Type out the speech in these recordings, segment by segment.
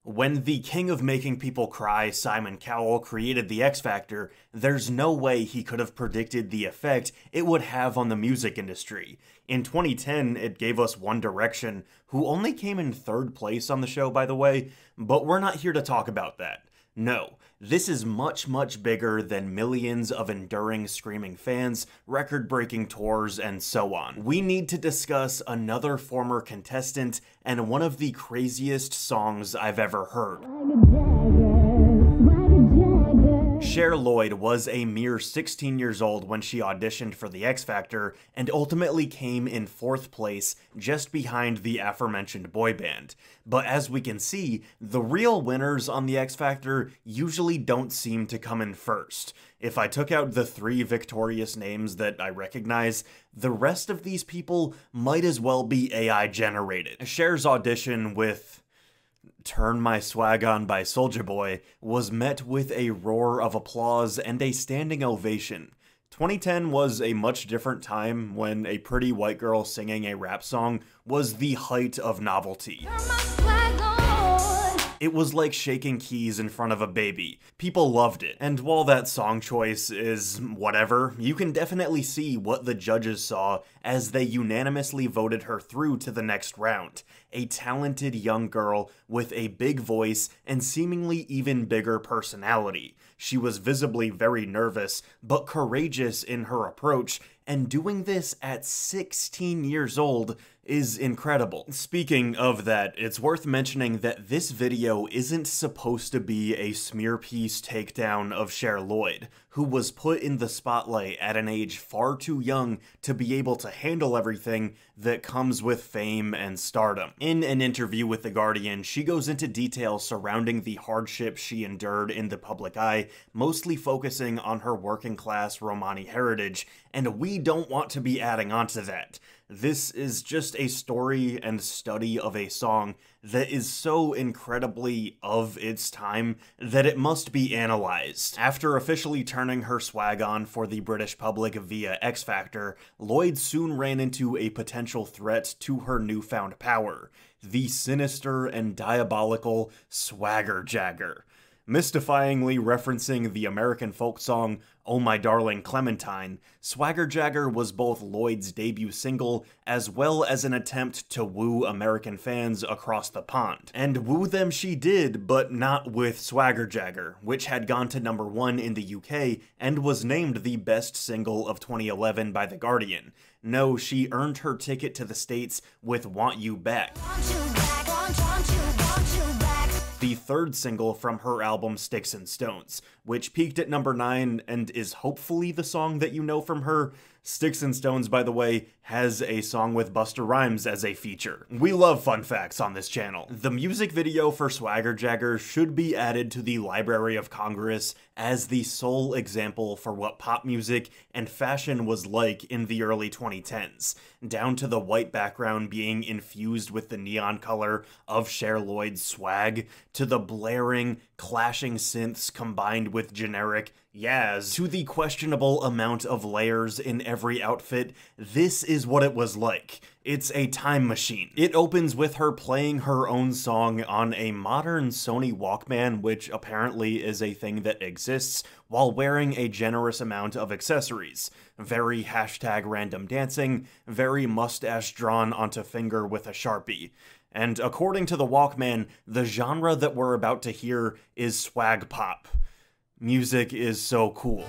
When the king of making people cry, Simon Cowell, created the X Factor, there's no way he could have predicted the effect it would have on the music industry. In 2010, it gave us One Direction, who only came in 3rd place on the show, by the way, but we're not here to talk about that. No, this is much, much bigger than millions of enduring screaming fans, record-breaking tours, and so on. We need to discuss another former contestant and one of the craziest songs I've ever heard. Cher Lloyd was a mere 16 years old when she auditioned for the X Factor and ultimately came in 4th place, just behind the aforementioned boy band. But as we can see, the real winners on the X Factor usually don't seem to come in first. If I took out the 3 victorious names that I recognize, the rest of these people might as well be AI generated. Cher's audition with Turn My Swag On by Soulja Boy was met with a roar of applause and a standing ovation. 2010 was a much different time when a pretty white girl singing a rap song was the height of novelty. It was like shaking keys in front of a baby. People loved it. And while that song choice is whatever, you can definitely see what the judges saw as they unanimously voted her through to the next round. A talented young girl with a big voice and seemingly even bigger personality. She was visibly very nervous, but courageous in her approach, and doing this at 16 years old is incredible. Speaking of that, it's worth mentioning that this video isn't supposed to be a smear piece takedown of Cher Lloyd, who was put in the spotlight at an age far too young to be able to handle everything that comes with fame and stardom. In an interview with The Guardian, she goes into detail surrounding the hardships she endured in the public eye, mostly focusing on her working class Romani heritage, and we don't want to be adding on to that. This is just a story and study of a song that is so incredibly of its time that it must be analyzed. After officially turning her swag on for the British public via X Factor, Lloyd soon ran into a potential threat to her newfound power: the sinister and diabolical Swagger Jagger. Mystifyingly referencing the American folk song Oh My Darling Clementine, Swagger Jagger was both Lloyd's debut single as well as an attempt to woo American fans across the pond. And woo them she did, but not with Swagger Jagger, which had gone to #1 in the UK and was named the best single of 2011 by The Guardian. No, she earned her ticket to the States with Want You Back, the 3rd single from her album Sticks and Stones, which peaked at #9 and is hopefully the song that you know from her. Sticks and Stones, by the way, has a song with Busta Rhymes as a feature. We love fun facts on this channel. The music video for Swagger Jagger should be added to the Library of Congress as the sole example for what pop music and fashion was like in the early 2010s, down to the white background being infused with the neon color of Cher Lloyd's swag, to the blaring, clashing synths combined with generic yaz, to the questionable amount of layers in every outfit. This is what it was like. It's a time machine. It opens with her playing her own song on a modern Sony Walkman, which apparently is a thing that exists, while wearing a generous amount of accessories. Very #random dancing, very mustache drawn onto finger with a Sharpie. And according to the Walkman, the genre that we're about to hear is swag pop. Music is so cool.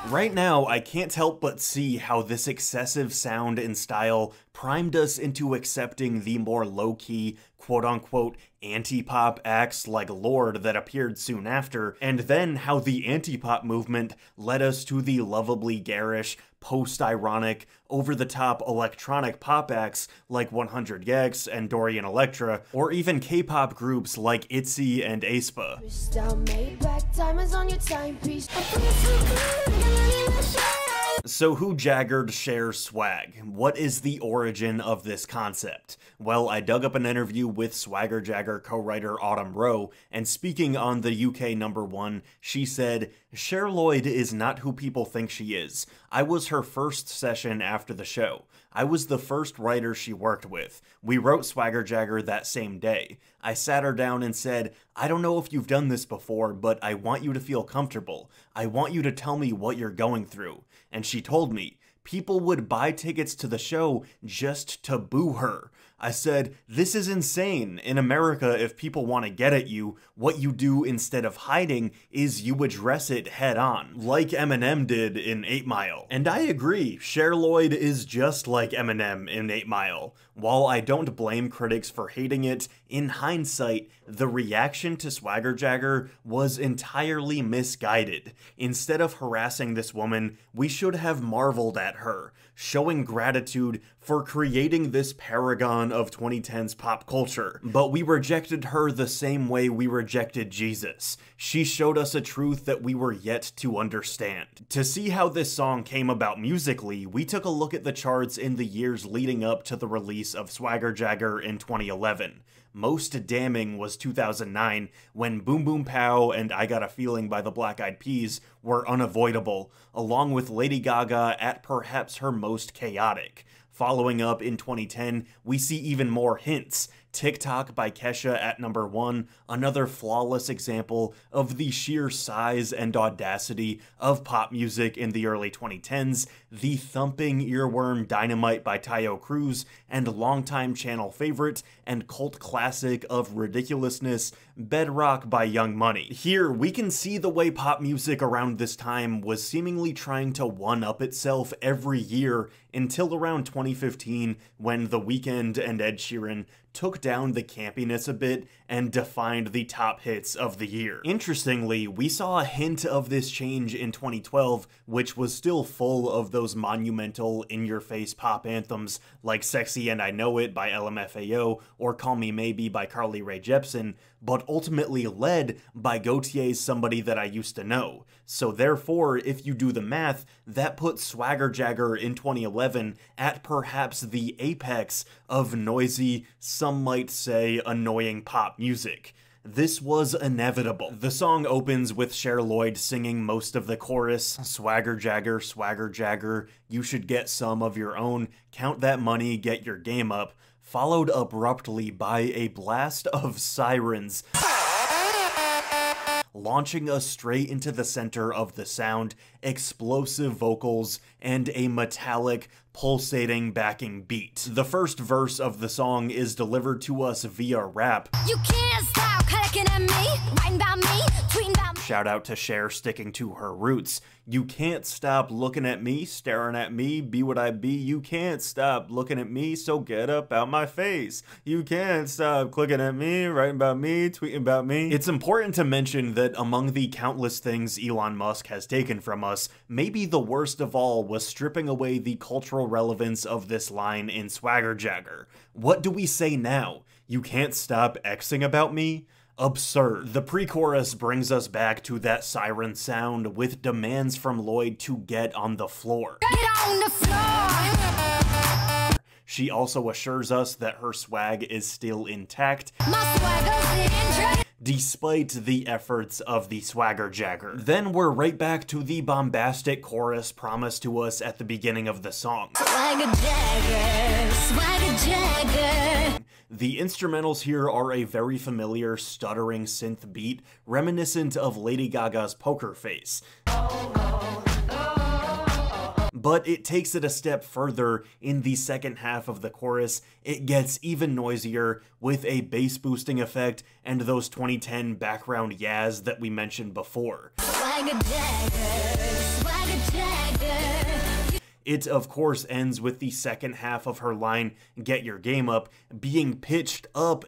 Right now, I can't help but see how this excessive sound and style primed us into accepting the more low-key, quote-unquote, anti-pop acts like Lorde that appeared soon after, and then how the anti-pop movement led us to the lovably garish, post-ironic, over-the-top electronic pop acts like 100 Gex and Dorian Electra, or even K-pop groups like ITZY and aespa. So who jaggered Cher's swag? What is the origin of this concept? Well, I dug up an interview with Swagger Jagger co-writer Autumn Rowe, and speaking on the UK #1, she said, "Cher Lloyd is not who people think she is. I was her first session after the show. I was the first writer she worked with. We wrote Swagger Jagger that same day. I sat her down and said, I don't know if you've done this before, but I want you to feel comfortable. I want you to tell me what you're going through." And she told me, people would buy tickets to the show just to boo her. I said, this is insane. In America, if people want to get at you, what you do instead of hiding is you address it head on, like Eminem did in 8 Mile. And I agree, Cher Lloyd is just like Eminem in 8 Mile. While I don't blame critics for hating it, in hindsight, the reaction to Swagger Jagger was entirely misguided. Instead of harassing this woman, we should have marveled at her, showing gratitude for creating this paragon of 2010s pop culture. But we rejected her the same way we rejected Jesus. She showed us a truth that we were yet to understand. To see how this song came about musically, we took a look at the charts in the years leading up to the release of Swagger Jagger in 2011. Most damning was 2009, when Boom Boom Pow and I Got a Feeling by the Black Eyed Peas were unavoidable, along with Lady Gaga at perhaps her most chaotic. Following up in 2010, we see even more hints. TikTok by Kesha at #1, another flawless example of the sheer size and audacity of pop music in the early 2010s, the thumping earworm Dynamite by Tayo Cruz, and longtime channel favorite and cult classic of ridiculousness, Bedrock by Young Money. Here, we can see the way pop music around this time was seemingly trying to one-up itself every year until around 2015, when The Weeknd and Ed Sheeran took down the campiness a bit and defined the top hits of the year. Interestingly, we saw a hint of this change in 2012, which was still full of those monumental in-your-face pop anthems like Sexy and I Know It by LMFAO or Call Me Maybe by Carly Rae Jepsen, but ultimately led by Gotye's Somebody That I Used to Know. So therefore, if you do the math, that puts Swagger Jagger in 2011 at perhaps the apex of noisy, some might say annoying pop music. This was inevitable. The song opens with Cher Lloyd singing most of the chorus, Swagger Jagger, you should get some of your own, count that money, get your game up, followed abruptly by a blast of sirens, launching us straight into the center of the sound, explosive vocals, and a metallic, pulsating backing beat. The first verse of the song is delivered to us via rap. You can't stop looking at me, writing about me, tweeting about me. Shout out to Cher sticking to her roots. You can't stop looking at me, staring at me, be what I be. You can't stop looking at me, so get up out my face. You can't stop clicking at me, writing about me, tweeting about me. It's important to mention that among the countless things Elon Musk has taken from us, maybe the worst of all was stripping away the cultural relevance of this line in Swagger Jagger. What do we say now? You can't stop Xing about me? Absurd. The pre-chorus brings us back to that siren sound with demands from Lloyd to get on the floor. Get on the floor! She also assures us that her swag is still intact, despite the efforts of the Swagger Jagger. Then we're right back to the bombastic chorus promised to us at the beginning of the song. Swagger Jagger, Swagger Jagger. The instrumentals here are a very familiar stuttering synth beat, reminiscent of Lady Gaga's Poker Face. But it takes it a step further in the second half of the chorus. It gets even noisier with a bass boosting effect and those 2010 background yaz that we mentioned before. Swagger Jagger, Swagger Jagger. It, of course, ends with the second half of her line, get your game up, being pitched up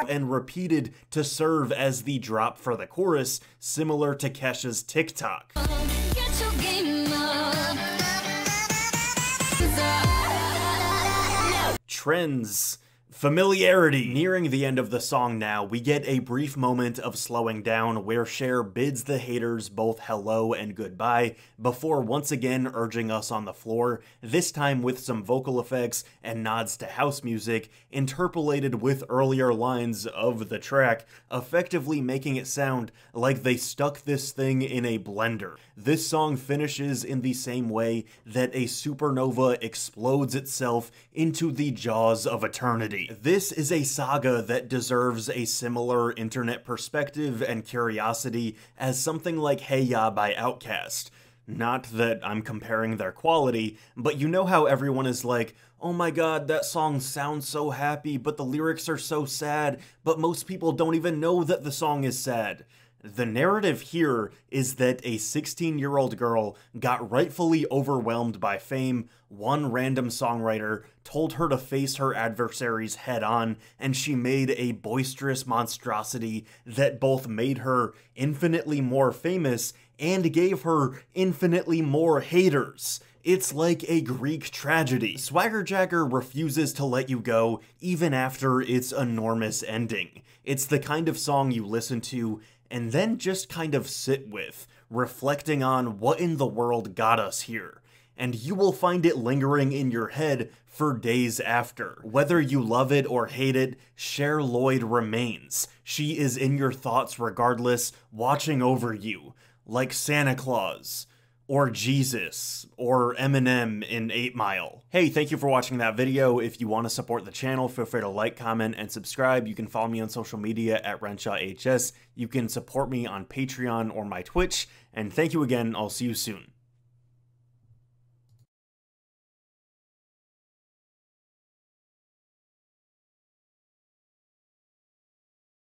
and repeated to serve as the drop for the chorus, similar to Kesha's TikTok. Get your game up. Trends Familiarity. Nearing the end of the song now, we get a brief moment of slowing down where Cher bids the haters both hello and goodbye before once again urging us on the floor, this time with some vocal effects and nods to house music interpolated with earlier lines of the track, effectively making it sound like they stuck this thing in a blender. This song finishes in the same way that a supernova explodes itself into the jaws of eternity. This is a saga that deserves a similar internet perspective and curiosity as something like Hey Ya by Outkast. Not that I'm comparing their quality, but you know how everyone is like, oh my god, that song sounds so happy, but the lyrics are so sad, but most people don't even know that the song is sad. The narrative here is that a 16-year-old girl got rightfully overwhelmed by fame, one random songwriter told her to face her adversaries head on, and she made a boisterous monstrosity that both made her infinitely more famous and gave her infinitely more haters. It's like a Greek tragedy. Swagger Jagger refuses to let you go even after its enormous ending. It's the kind of song you listen to and then just kind of sit with, reflecting on what in the world got us here. And you will find it lingering in your head for days after. Whether you love it or hate it, Cher Lloyd remains. She is in your thoughts regardless, watching over you, like Santa Claus, or Jesus, or Eminem in 8 Mile. Hey, thank you for watching that video. If you want to support the channel, feel free to like, comment, and subscribe. You can follow me on social media at RenshawHS. You can support me on Patreon or my Twitch. And thank you again. I'll see you soon.